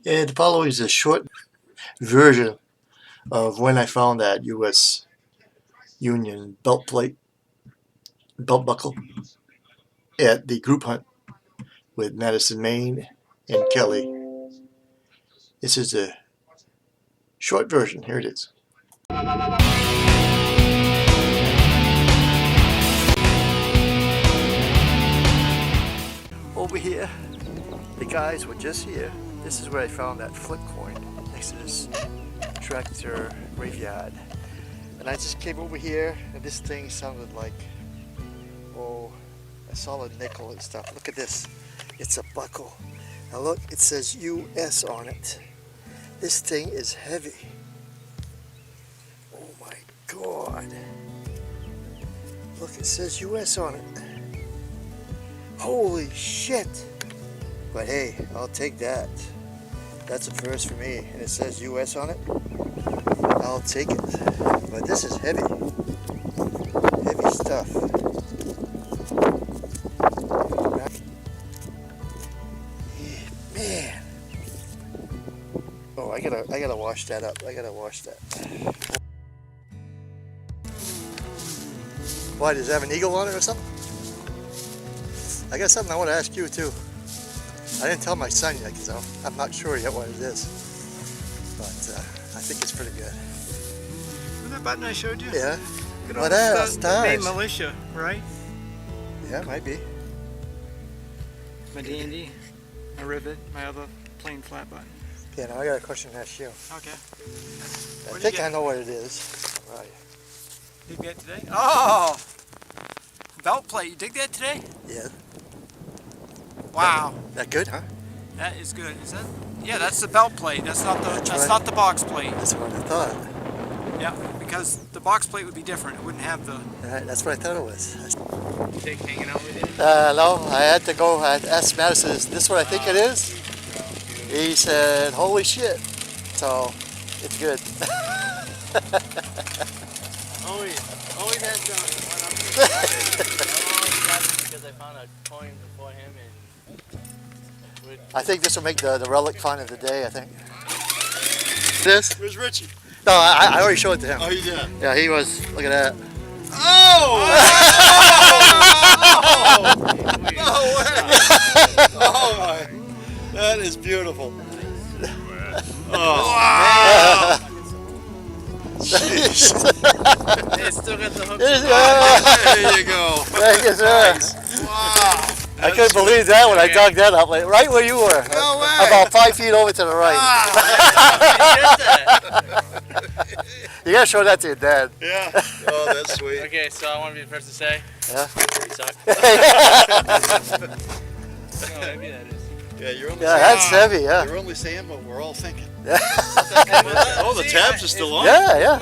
And the following is a short version of when I found that U.S. Union belt buckle at the group hunt with Madison, Maine and Kelly. This is a short version. Here it is. Over here, the guys were just here. This is where I found that flip coin next to this tractor graveyard. And I just came over here and this thing sounded like, oh, a solid nickel and stuff. Look at this. It's a buckle. Now look, it says US on it. This thing is heavy. Oh my God. Look, it says US on it. Holy shit. But hey, I'll take that. That's a first for me. And it says US on it. I'll take it. But this is heavy. Heavy stuff. Man. Oh, I gotta wash that up. I gotta wash that. Why, does it have an eagle on it or something? I got something I want to ask you too. I didn't tell my son yet because I'm not sure yet what it is. But I think it's pretty good. Isn't that button I showed you? Yeah. Well, that's the Maine militia, right? Yeah, it might be. My D&D, my rivet, my other plain flat button. Yeah, now I got a question to ask you. Okay. I think I know what it is. Right. Dig that today? Oh! Belt plate. You dig that today? Yeah. Wow. That good, huh? That is good. Is that? Yeah, that's the belt plate. That's not not the box plate. That's what I thought. Yeah, because the box plate would be different. It wouldn't have the. Right, that's what I thought it was. You think hanging out with it? No, I had to go. I asked Madison, "Is this what I think it is?" He said, "Holy shit!" So it's good. Always has done. Because I found a coin before him and I think this will make the relic find of the day, I think. This? Where's Richie? No, I already showed it to him. Oh, you did? Yeah, he was, look at that. Oh! No way! Oh my, that is beautiful. Oh, wow! Jeez. they still got the hook. There you go. Thank you, sir. Nice. Wow. I couldn't believe that when I dug that up, like, right where you were. No way. About 5 feet over to the right. You gotta show that to your dad. Yeah. Oh, that's sweet. Okay, so I want to be the first to say. Yeah. You suck. No, maybe that is. Yeah, you're only Yeah, saying, that's heavy, yeah. You're only saying what we're all thinking. Yeah. Oh, the tabs are still on. Yeah, yeah.